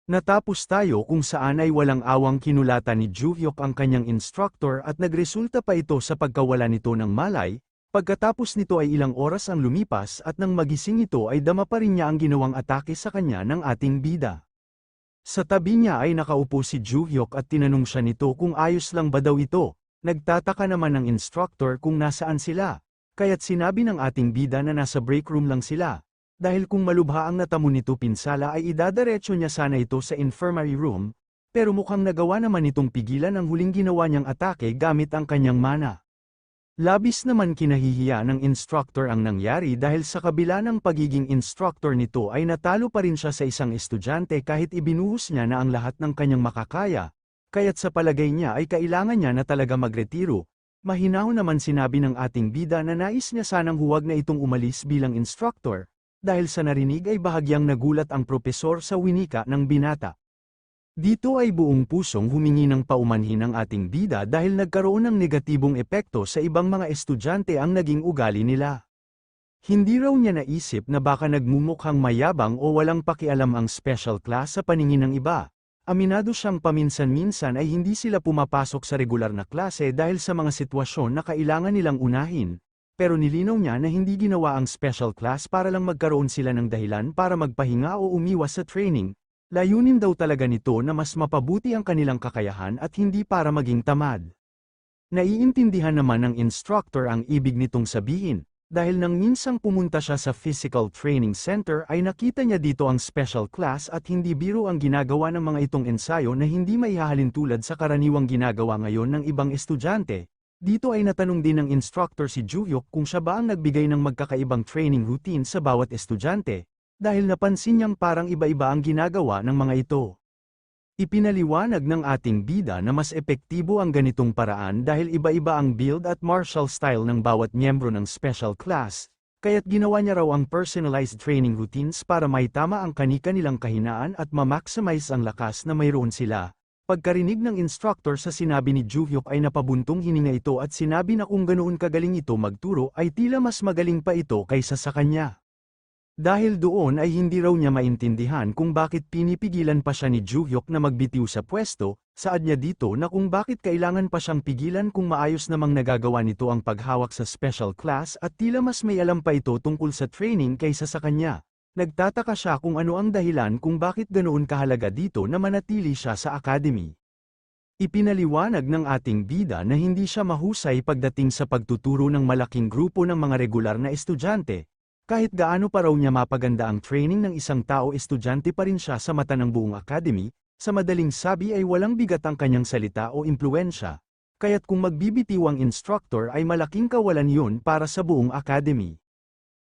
Natapos tayo kung saan ay walang awang kinulatan ni Juhyok ang kanyang instructor at nagresulta pa ito sa pagkawala nito ng malay. Pagkatapos nito ay ilang oras ang lumipas at nang magising ito ay dama pa rin niya ang ginawang atake sa kanya ng ating bida. Sa tabi niya ay nakaupo si Juhyok at tinanong siya nito kung ayos lang ba daw ito. Nagtataka naman ng instructor kung nasaan sila, kaya't sinabi ng ating bida na nasa break room lang sila. Dahil kung malubha ang natamo nito pinsala ay idadaretso niya sana ito sa infirmary room, pero mukhang nagawa naman itong pigilan ang huling ginawa niyang atake gamit ang kanyang mana. Labis naman kinahihiya ng instructor ang nangyari dahil sa kabila ng pagiging instructor nito ay natalo pa rin siya sa isang estudyante kahit ibinuhos niya na ang lahat ng kanyang makakaya, kaya't sa palagay niya ay kailangan niya na talaga magretiro. Mahinahon naman sinabi ng ating bida na nais niya sanang huwag na itong umalis bilang instructor. Dahil sa narinig ay bahagyang nagulat ang propesor sa winika ng binata. Dito ay buong pusong humingi ng paumanhin ang ating bida dahil nagkaroon ng negatibong epekto sa ibang mga estudyante ang naging ugali nila. Hindi raw niya naisip na baka nagmumukhang mayabang o walang pakialam ang special class sa paningin ng iba. Aminado siyang paminsan-minsan ay hindi sila pumapasok sa regular na klase dahil sa mga sitwasyon na kailangan nilang unahin. Pero nilinaw niya na hindi ginawa ang special class para lang magkaroon sila ng dahilan para magpahinga o umiwas sa training. Layunin daw talaga nito na mas mapabuti ang kanilang kakayahan at hindi para maging tamad. Naiintindihan naman ng instructor ang ibig nitong sabihin, dahil nang minsang pumunta siya sa physical training center ay nakita niya dito ang special class at hindi biro ang ginagawa ng mga itong ensayo na hindi maihahalin tulad sa karaniwang ginagawa ngayon ng ibang estudyante. Dito ay natanong din ng instructor si Juhyok kung siya ba ang nagbigay ng magkakaibang training routine sa bawat estudyante, dahil napansin niyang parang iba-iba ang ginagawa ng mga ito. Ipinaliwanag ng ating bida na mas epektibo ang ganitong paraan dahil iba-iba ang build at martial style ng bawat miyembro ng special class, kaya't ginawa niya raw ang personalized training routines para maitama ang kani-kanilang kahinaan at ma-maximize ang lakas na mayroon sila. Pagkarinig ng instructor sa sinabi ni Juhyok ay napabuntong hininga ito at sinabi na kung ganoon kagaling ito magturo ay tila mas magaling pa ito kaysa sa kanya. Dahil doon ay hindi raw niya maintindihan kung bakit pinipigilan pa siya ni Juhyok na magbitiw sa pwesto, saad niya dito na kung bakit kailangan pa siyang pigilan kung maayos namang nagagawa nito ang paghawak sa special class at tila mas may alam pa ito tungkol sa training kaysa sa kanya. Nagtataka siya kung ano ang dahilan kung bakit ganoon kahalaga dito na manatili siya sa academy. Ipinaliwanag ng ating bida na hindi siya mahusay pagdating sa pagtuturo ng malaking grupo ng mga regular na estudyante. Kahit gaano pa raw niya mapaganda ang training ng isang tao, estudyante pa rin siya sa mata ng buong academy, sa madaling sabi ay walang bigat ang kanyang salita o impluwensya. Kaya't kung magbibitiw ang instructor ay malaking kawalan yun para sa buong academy.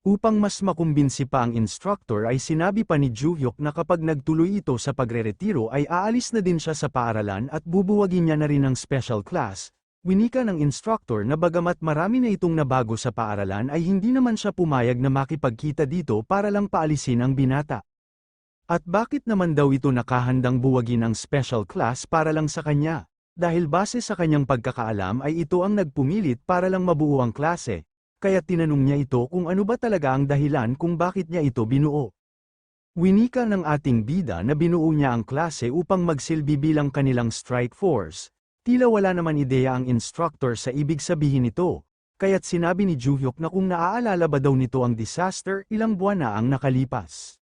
Upang mas makumbinsi pa ang instructor ay sinabi pa ni Juhyok na kapag nagtuloy ito sa pagreretiro ay aalis na din siya sa paaralan at bubuwagin niya na rin ang special class. Winika ng instructor na bagamat marami na itong nabago sa paaralan ay hindi naman siya pumayag na makipagkita dito para lang paalisin ang binata. At bakit naman daw ito nakahandang buwagin ang special class para lang sa kanya? Dahil base sa kanyang pagkakaalam ay ito ang nagpumilit para lang mabuo ang klase. Kaya tinanong niya ito kung ano ba talaga ang dahilan kung bakit niya ito binuo. Winika ng ating bida na binuo niya ang klase upang magsilbi bilang kanilang strike force. Tila wala naman ideya ang instructor sa ibig sabihin nito, kaya't sinabi ni Juhyok na kung naaalala ba daw nito ang disaster ilang buwan na ang nakalipas.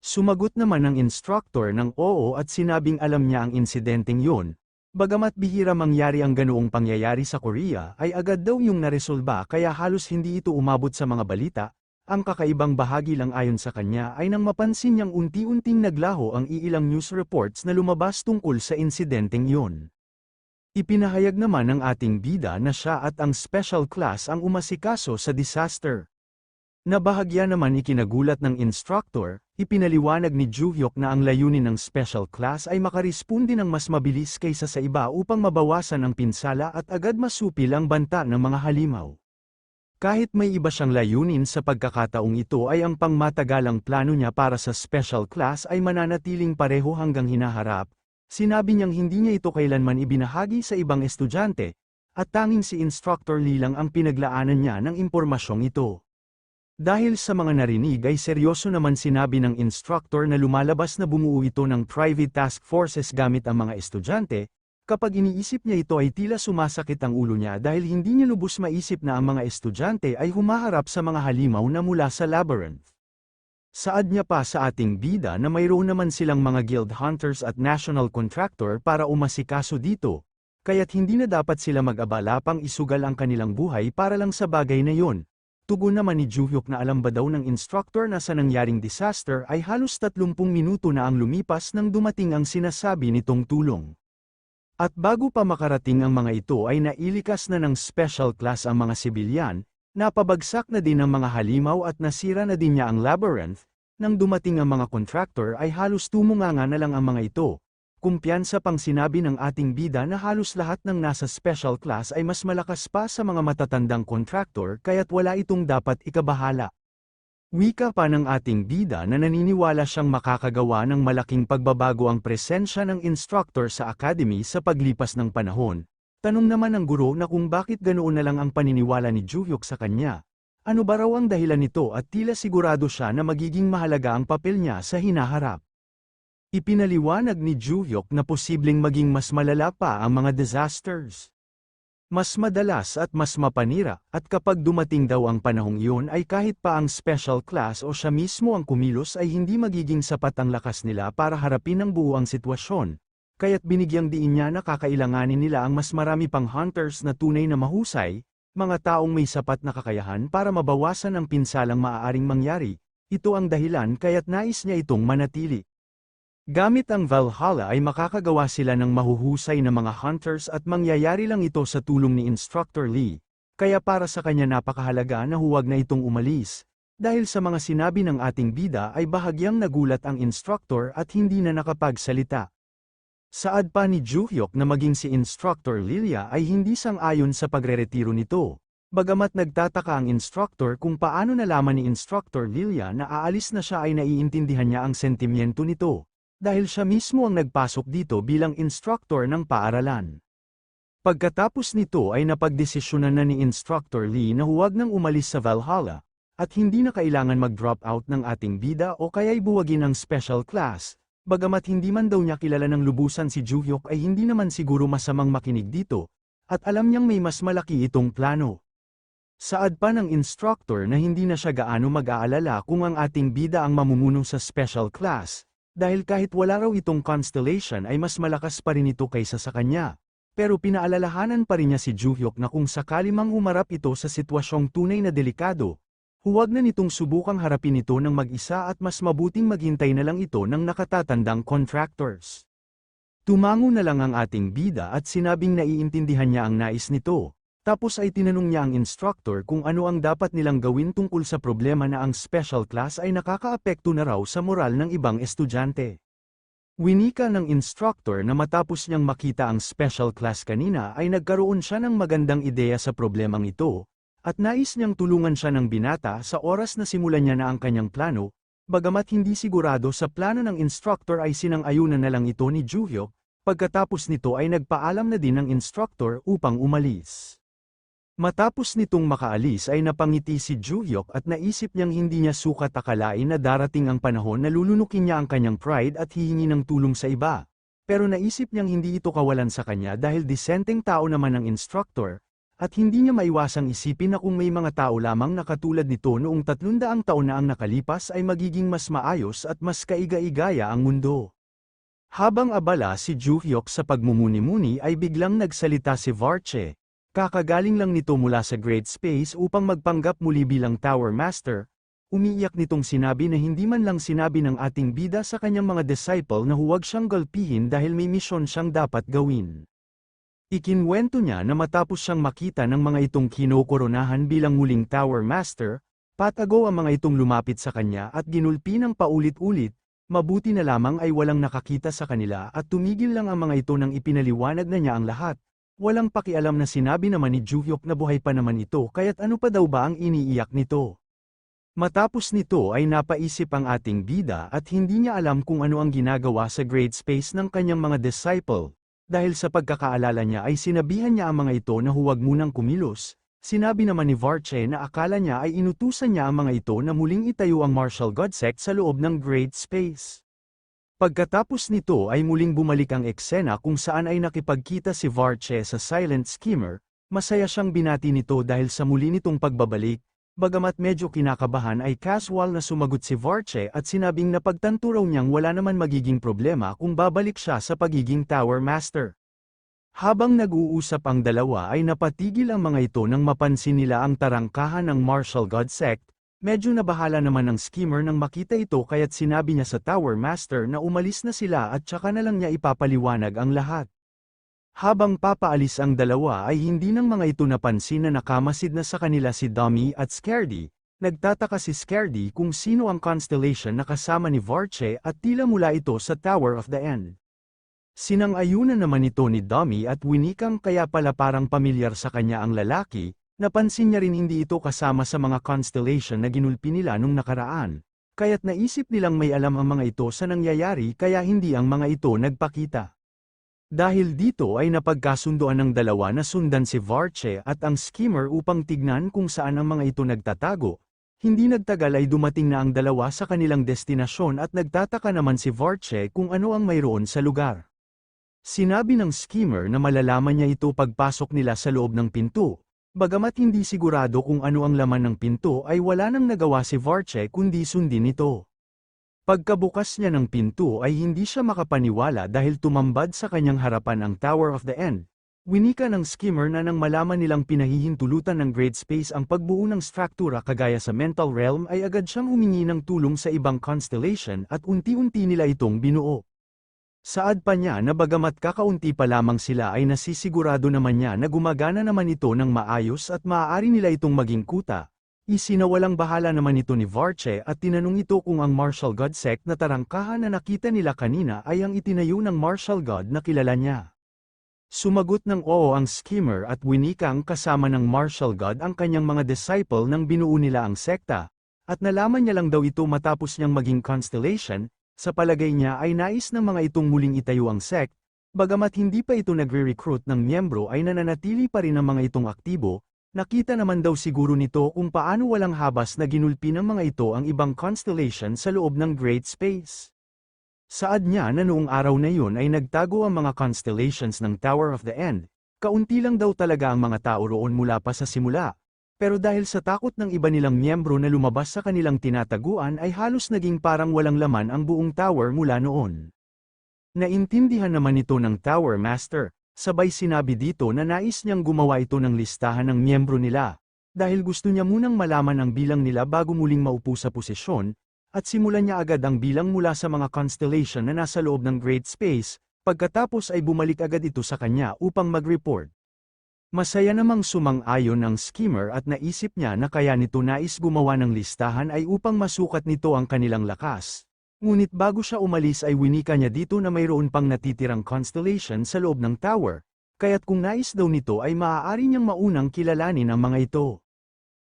Sumagot naman ang instructor ng oo at sinabing alam niya ang insidenteng yun. Bagamat bihira mangyari ang ganoong pangyayari sa Korea ay agad daw yung naresolba kaya halos hindi ito umabot sa mga balita. Ang kakaibang bahagi lang ayon sa kanya ay nang mapansin niyang unti-unting naglaho ang iilang news reports na lumabas tungkol sa insidenteng yun. Ipinahayag naman ng ating bida na siya at ang special class ang umasikaso sa disaster. Nabahagya naman ikinagulat ng instructor, ipinaliwanag ni Juhyok na ang layunin ng special class ay makaresponde ng mas mabilis kaysa sa iba upang mabawasan ang pinsala at agad masupil ang banta ng mga halimaw. Kahit may iba siyang layunin sa pagkakataong ito ay ang pangmatagalang plano niya para sa special class ay mananatiling pareho hanggang hinaharap. Sinabi niyang hindi niya ito kailanman ibinahagi sa ibang estudyante, at tanging si Instructor Lee lang ang pinaglaanan niya ng impormasyong ito. Dahil sa mga narinig ay seryoso naman sinabi ng instructor na lumalabas na bumuo ito ng private task forces gamit ang mga estudyante, kapag iniisip niya ito ay tila sumasakit ang ulo niya dahil hindi niya lubos maisip na ang mga estudyante ay humaharap sa mga halimaw na mula sa labyrinth. Saad niya pa sa ating bida na mayroon naman silang mga guild hunters at national contractor para umasikaso dito, kaya't hindi na dapat sila mag-abala pang isugal ang kanilang buhay para lang sa bagay na yon. Tugon naman ni Juhyuk na alam ba daw ng instructor na sa nangyaring disaster ay halos 30 minuto na ang lumipas nang dumating ang sinasabi nitong tulong. At bago pa makarating ang mga ito ay nailikas na ng special class ang mga sibilyan, napabagsak na din ang mga halimaw at nasira na din niya ang labyrinth, nang dumating ang mga contractor ay halos tumunganga na lang ang mga ito. Kumpiyansa pang sinabi ng ating bida na halos lahat ng nasa special class ay mas malakas pa sa mga matatandang contractor kaya't wala itong dapat ikabahala. Wika pa ng ating bida na naniniwala siyang makakagawa ng malaking pagbabago ang presensya ng instructor sa academy sa paglipas ng panahon. Tanong naman ng guro na kung bakit ganoon na lang ang paniniwala ni Juhyuk sa kanya. Ano ba raw ang dahilan nito at tila sigurado siya na magiging mahalaga ang papel niya sa hinaharap. Ipinaliwanag ni Juhyuk na posibleng maging mas malala pa ang mga disasters. Mas madalas at mas mapanira, at kapag dumating daw ang panahong iyon ay kahit pa ang special class o siya mismo ang kumilos ay hindi magiging sapat ang lakas nila para harapin ang buong sitwasyon. Kaya't binigyang diin niya na kakailanganin nila ang mas marami pang hunters na tunay na mahusay, mga taong may sapat na kakayahan para mabawasan ang pinsalang maaaring mangyari. Ito ang dahilan kaya't nais niya itong manatili. Gamit ang Valhalla ay makakagawa sila ng mahuhusay na mga hunters at mangyayari lang ito sa tulong ni Instructor Lee, kaya para sa kanya napakahalaga na huwag na itong umalis. Dahil sa mga sinabi ng ating bida ay bahagyang nagulat ang instructor at hindi na nakapagsalita. Saad pa ni Juhyuk na maging si Instructor Lilia ay hindi sang-ayon sa pagreretiro nito. Bagamat nagtataka ang instructor kung paano nalaman ni Instructor Lilia na aalis na siya ay naiintindihan niya ang sentimiento nito. Dahil siya mismo ang nagpasok dito bilang instructor ng paaralan. Pagkatapos nito ay napagdesisyonan na ni Instructor Lee na huwag nang umalis sa Valhalla, at hindi na kailangan mag-drop out ng ating bida o kaya'y buwagin ang special class. Bagamat hindi man daw niya kilala ng lubusan si Juhyuk ay hindi naman siguro masamang makinig dito, at alam niyang may mas malaki itong plano. Saad pa ng instructor na hindi na siya gaano mag-aalala kung ang ating bida ang mamumuno sa special class. Dahil kahit wala raw itong constellation ay mas malakas pa rin ito kaysa sa kanya. Pero pinaalalahanan pa rin niya si Juhyuk na kung sakali mang humarap ito sa sitwasyong tunay na delikado, huwag na nitong subukang harapin ito ng mag-isa at mas mabuting maghintay na lang ito ng nakatatandang contractors. Tumango na lang ang ating bida at sinabing naiintindihan niya ang nais nito. Tapos ay tinanong niya ang instructor kung ano ang dapat nilang gawin tungkol sa problema na ang special class ay nakakaapekto na raw sa moral ng ibang estudyante. Winika ng instructor na matapos niyang makita ang special class kanina ay nagkaroon siya ng magandang ideya sa problemang ito, at nais niyang tulungan siya ng binata sa oras na simulan niya na ang kanyang plano, bagamat hindi sigurado sa plano ng instructor ay sinang-ayunan na lang ito ni Juhyuk, pagkatapos nito ay nagpaalam na din ng instructor upang umalis. Matapos nitong makaalis ay napangiti si Juhyuk at naisip niyang hindi niya sukat akalain na darating ang panahon na lulunukin niya ang kanyang pride at hihingi ng tulong sa iba. Pero naisip niyang hindi ito kawalan sa kanya dahil disenteng tao naman ang instructor, at hindi niya maiwasang isipin na kung may mga tao lamang na katulad nito noong 300 taon na ang nakalipas ay magiging mas maayos at mas kaiga-igaya ang mundo. Habang abala si Juhyuk sa pagmumuni-muni ay biglang nagsalita si Varche. Kakagaling lang nito mula sa Great Space upang magpanggap muli bilang Tower Master, umiiyak nitong sinabi na hindi man lang sinabi ng ating bida sa kanyang mga disciple na huwag siyang galpihin dahil may misyon siyang dapat gawin. Ikinwento niya na matapos siyang makita ng mga itong kinokoronahan bilang muling Tower Master, patago ang mga itong lumapit sa kanya at ginulpi ng paulit-ulit, mabuti na lamang ay walang nakakita sa kanila at tumigil lang ang mga ito nang ipinaliwanag na niya ang lahat. Walang pakialam na sinabi naman ni Juhyuk na buhay pa naman ito kaya't ano pa daw ba ang iniiyak nito. Matapos nito ay napaisip ang ating bida at hindi niya alam kung ano ang ginagawa sa Great Space ng kanyang mga disciple, dahil sa pagkakaalala niya ay sinabihan niya ang mga ito na huwag munang kumilos, Sinabi naman ni Varche na akala niya ay inutusan niya ang mga ito na muling itayo ang martial god sect sa loob ng Great Space. Pagkatapos nito ay muling bumalik ang eksena kung saan ay nakipagkita si Varche sa Silent Schemer. Masaya siyang binati nito dahil sa muli nitong pagbabalik, bagamat medyo kinakabahan ay casual na sumagot si Varche at sinabing napagtanto raw niyang wala naman magiging problema kung babalik siya sa pagiging Tower Master. Habang nag-uusap ang dalawa ay napatigil ang mga ito nang mapansin nila ang tarangkahan ng Martial God Sect. Medyo nabahala naman ang Schemer nang makita ito kaya't sinabi niya sa Tower Master na umalis na sila at tsaka na lang niya ipapaliwanag ang lahat. Habang papaalis ang dalawa ay hindi ng mga ito napansin na nakamasid na sa kanila si Dummy at Scaredy. Nagtataka si Scaredy kung sino ang constellation na kasama ni Varche at tila mula ito sa Tower of the End. Sinang-ayunan naman ito ni Dummy at winikang kaya pala parang pamilyar sa kanya ang lalaki, napansin niya rin hindi ito kasama sa mga constellation na ginulpi nila nung nakaraan, kaya't naisip nilang may alam ang mga ito sa nangyayari kaya hindi ang mga ito nagpakita. Dahil dito ay napagkasunduan ng dalawa na sundan si Varche at ang Schemer upang tignan kung saan ang mga ito nagtatago. Hindi nagtagal ay dumating na ang dalawa sa kanilang destinasyon at nagtataka naman si Varche kung ano ang mayroon sa lugar. Sinabi ng Schemer na malalaman niya ito pagpasok nila sa loob ng pinto, bagamat hindi sigurado kung ano ang laman ng pinto ay wala nang nagawa si Varche kundi sundin ito. Pagkabukas niya ng pinto ay hindi siya makapaniwala dahil tumambad sa kanyang harapan ang Tower of the End. Winika ng Schemer na nang malaman nilang pinahihintulutan ng Great Space ang pagbuo ng struktura kagaya sa Mental Realm ay agad siyang humingi ng tulong sa ibang constellation at unti-unti nila itong binuo. Saad pa niya na bagamat kakaunti pa lamang sila ay nasisigurado naman niya na gumagana naman ito ng maayos at maaari nila itong maging kuta. Isinawalang bahala naman ito ni Varche at tinanong ito kung ang Martial God Sect na tarangkahan na nakita nila kanina ay ang itinayo ng Martial God na kilala niya. Sumagot ng oo ang Schemer at winikang kasama ng Martial God ang kanyang mga disciple nang binuo nila ang sekta, at nalaman niya lang daw ito matapos niyang maging constellation. Sa palagay niya ay nais ng mga itong muling itayo ang sect, bagamat hindi pa ito nagre-recruit ng miyembro ay nananatili pa rin ang mga itong aktibo, nakita naman daw siguro nito kung paano walang habas na ginulpi ng mga ito ang ibang constellation sa loob ng Great Space. Saad niya na noong araw na yun ay nagtago ang mga constellations ng Tower of the End, kaunti lang daw talaga ang mga tao roon mula pa sa simula. Pero dahil sa takot ng iba nilang miyembro na lumabas sa kanilang tinataguan ay halos naging parang walang laman ang buong tower mula noon. Naintindihan naman ito ng Tower Master, sabay sinabi dito na nais niyang gumawa ito ng listahan ng miyembro nila, dahil gusto niya munang malaman ang bilang nila bago muling maupo sa posisyon, at simulan niya agad ang bilang mula sa mga constellation na nasa loob ng Great Space, pagkatapos ay bumalik agad ito sa kanya upang mag-report. Masaya namang sumang-ayon ang Schemer at naisip niya na kaya nito nais gumawa ng listahan ay upang masukat nito ang kanilang lakas. Ngunit bago siya umalis ay winika niya dito na mayroon pang natitirang constellation sa loob ng tower, kaya't kung nais daw nito ay maaari niyang maunang kilalanin ang mga ito.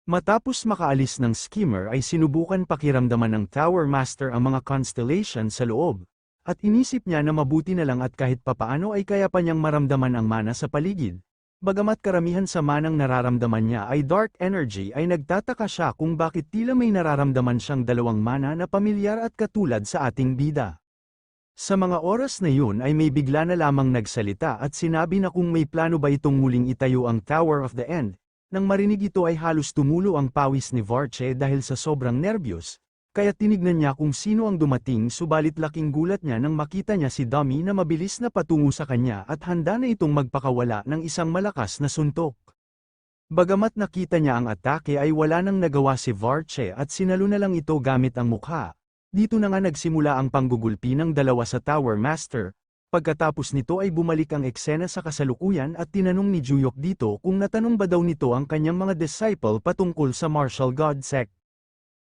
Matapos makaalis ng Schemer ay sinubukan pakiramdaman ng Tower Master ang mga constellation sa loob, at inisip niya na mabuti na lang at kahit papaano ay kaya pa niyang maramdaman ang mana sa paligid. Bagamat karamihan sa manang nararamdaman niya ay dark energy ay nagtataka siya kung bakit tila may nararamdaman siyang dalawang mana na pamilyar at katulad sa ating bida. Sa mga oras na yun ay may bigla na lamang nagsalita at sinabi na kung may plano ba itong muling itayo ang Tower of the End. Nang marinig ito ay halos tumulo ang pawis ni Varche dahil sa sobrang nervyos, kaya tinignan niya kung sino ang dumating subalit laking gulat niya nang makita niya si Dummy na mabilis na patungo sa kanya at handa na itong magpakawala ng isang malakas na suntok. Bagamat nakita niya ang atake ay wala nang nagawa si Varche at sinalo na lang ito gamit ang mukha. Dito na nga nagsimula ang panggugulpi ng dalawa sa Tower Master. Pagkatapos nito ay bumalik ang eksena sa kasalukuyan at tinanong ni Juyok dito kung natanong ba daw nito ang kanyang mga disciple patungkol sa Martial God Sect.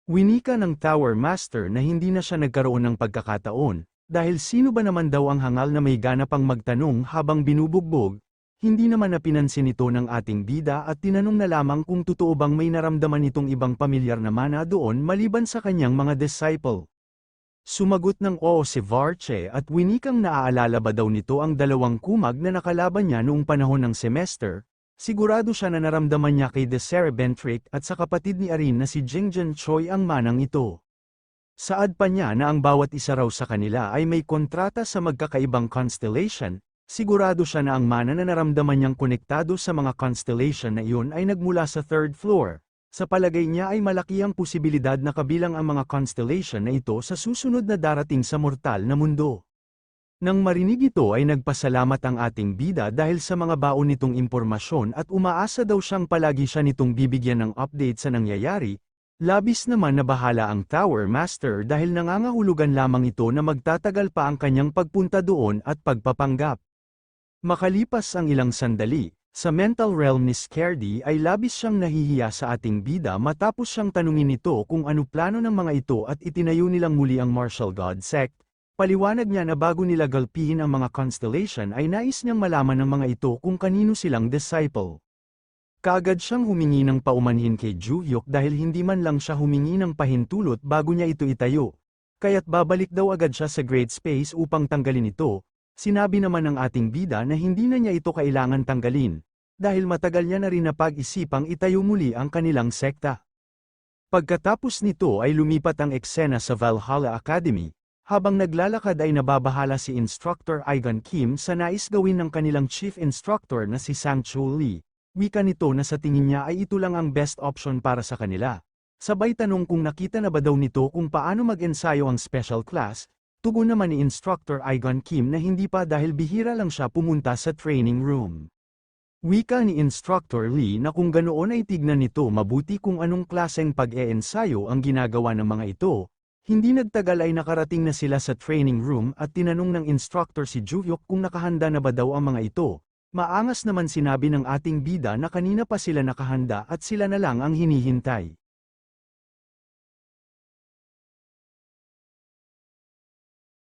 Winika ng Tower Master na hindi na siya nagkaroon ng pagkakataon, dahil sino ba naman daw ang hangal na may gana pang magtanong habang binubugbog, hindi naman napinansin ito ng ating bida at tinanong na lamang kung totoo bang may naramdaman itong ibang pamilyar na mana doon maliban sa kanyang mga disciple. Sumagot ng oo si Varche at winikang naaalala ba daw nito ang dalawang kumag na nakalaban niya noong panahon ng semester, Sigurado siya na naramdaman niya kay Decerebentric at sa kapatid ni Arin na si Jingjan Choi ang manang ito. Saad pa niya na ang bawat isa raw sa kanila ay may kontrata sa magkakaibang constellation, sigurado siya na ang mana na naramdaman niyang konektado sa mga constellation na iyon ay nagmula sa third floor. Sa palagay niya ay malaki ang posibilidad na kabilang ang mga constellation na ito sa susunod na darating sa mortal na mundo. Nang marinig ito ay nagpasalamat ang ating bida dahil sa mga baon nitong impormasyon at umaasa daw siyang palagi siya nitong bibigyan ng update sa nangyayari. Labis naman na bahala ang Tower Master dahil nangangahulugan lamang ito na magtatagal pa ang kanyang pagpunta doon at pagpapanggap. Makalipas ang ilang sandali, sa mental realm ni Scardy ay labis siyang nahihiya sa ating bida matapos siyang tanungin ito kung ano plano ng mga ito at itinayo nilang muli ang Martial God Sect. Paliwanag niya na bago nila galpihin ang mga constellation ay nais niyang malaman ng mga ito kung kanino silang disciple. Kaagad siyang humingi ng paumanhin kay Ju-hyuk dahil hindi man lang siya humingi ng pahintulot bago niya ito itayo. Kaya't babalik daw agad siya sa Great Space upang tanggalin ito. Sinabi naman ng ating bida na hindi na niya ito kailangan tanggalin, dahil matagal niya na rin napag-isipang itayo muli ang kanilang sekta. Pagkatapos nito ay lumipat ang eksena sa Valhalla Academy. Habang naglalakad ay nababahala si Instructor Igon Kim sa nais gawin ng kanilang Chief Instructor na si Sang-chul Lee. Wika nito na sa tingin niya ay ito lang ang best option para sa kanila. Sabay tanong kung nakita na ba daw nito kung paano mag-ensayo ang special class, tugon naman ni Instructor Igon Kim na hindi pa dahil bihira lang siya pumunta sa training room. Wika ni Instructor Lee na kung ganoon ay tignan nito mabuti kung anong klaseng pag-e-ensayo ang ginagawa ng mga ito. Hindi nagtagal ay nakarating na sila sa training room at tinanong ng instructor si Ju-hyuk kung nakahanda na ba daw ang mga ito. Maangas naman sinabi ng ating bida na kanina pa sila nakahanda at sila na lang ang hinihintay.